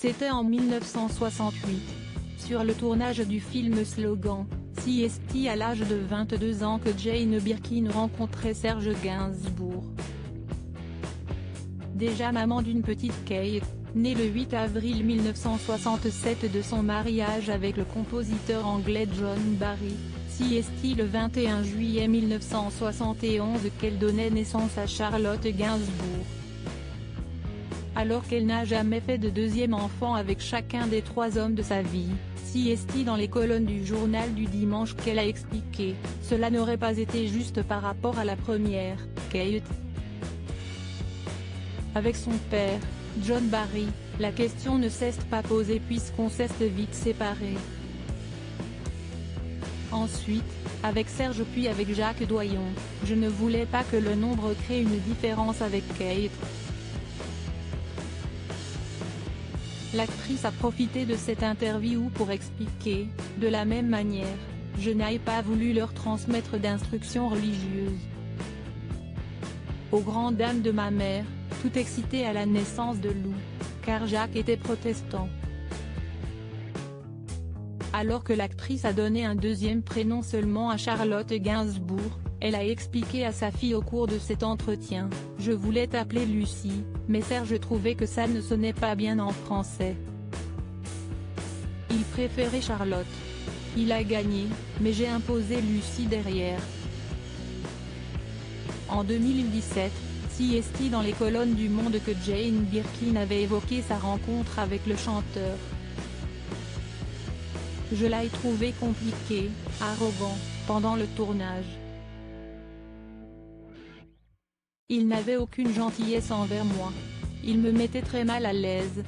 C'était en 1968. Sur le tournage du film Slogan, CST à l'âge de 22 ans que Jane Birkin rencontrait Serge Gainsbourg. Déjà maman d'une petite Kate, née le 8 avril 1967 de son mariage avec le compositeur anglais John Barry, CST le 21 juillet 1971 qu'elle donnait naissance à Charlotte Gainsbourg. Alors qu'elle n'a jamais fait de deuxième enfant avec chacun des trois hommes de sa vie, CST dans les colonnes du journal du dimanche qu'elle a expliqué, cela n'aurait pas été juste par rapport à la première, Kate. Avec son père, John Barry, la question ne s'est pas posée puisqu'on s'est vite séparés. Ensuite, avec Serge puis avec Jacques Doyon, je ne voulais pas que le nombre crée une différence avec Kate. L'actrice a profité de cette interview pour expliquer, de la même manière, je n'ai pas voulu leur transmettre d'instructions religieuses. Aux grandes dames de ma mère, tout excitée à la naissance de Lou, car Jacques était protestant. Alors que l'actrice a donné un deuxième prénom seulement à Charlotte Gainsbourg, elle a expliqué à sa fille au cours de cet entretien, « Je voulais t'appeler Lucie, mais Serge trouvait que ça ne sonnait pas bien en français. Il préférait Charlotte. Il a gagné, mais j'ai imposé Lucie derrière. » En 2017, CST dans les colonnes du Monde que Jane Birkin avait évoqué sa rencontre avec le chanteur. Je l'ai trouvé compliqué, arrogant, pendant le tournage. Il n'avait aucune gentillesse envers moi. Il me mettait très mal à l'aise.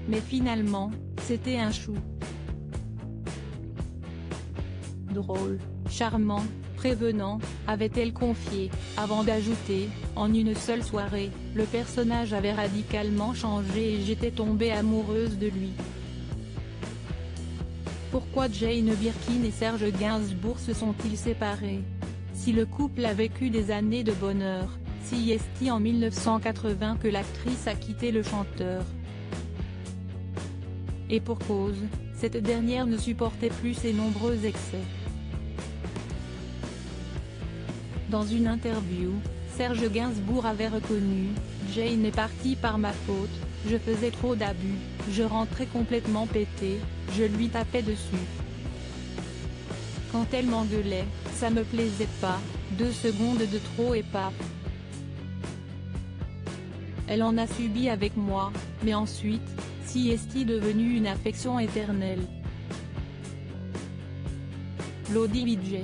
Mais finalement, c'était un chou. Drôle, charmant, prévenant, avait-elle confié, avant d'ajouter, en une seule soirée, le personnage avait radicalement changé et j'étais tombée amoureuse de lui. Pourquoi Jane Birkin et Serge Gainsbourg se sont-ils séparés? Si le couple a vécu des années de bonheur, CST en 1980 que l'actrice a quitté le chanteur. Et pour cause, cette dernière ne supportait plus ses nombreux excès. Dans une interview, Serge Gainsbourg avait reconnu, « Jane est partie par ma faute, je faisais trop d'abus, je rentrais complètement pété, je lui tapais dessus. Quand elle m'engueulait, ça me plaisait pas, 2 secondes de trop et paf. Elle en a subi avec moi, mais ensuite, CST devenu une affection éternelle. Lodi Bidget.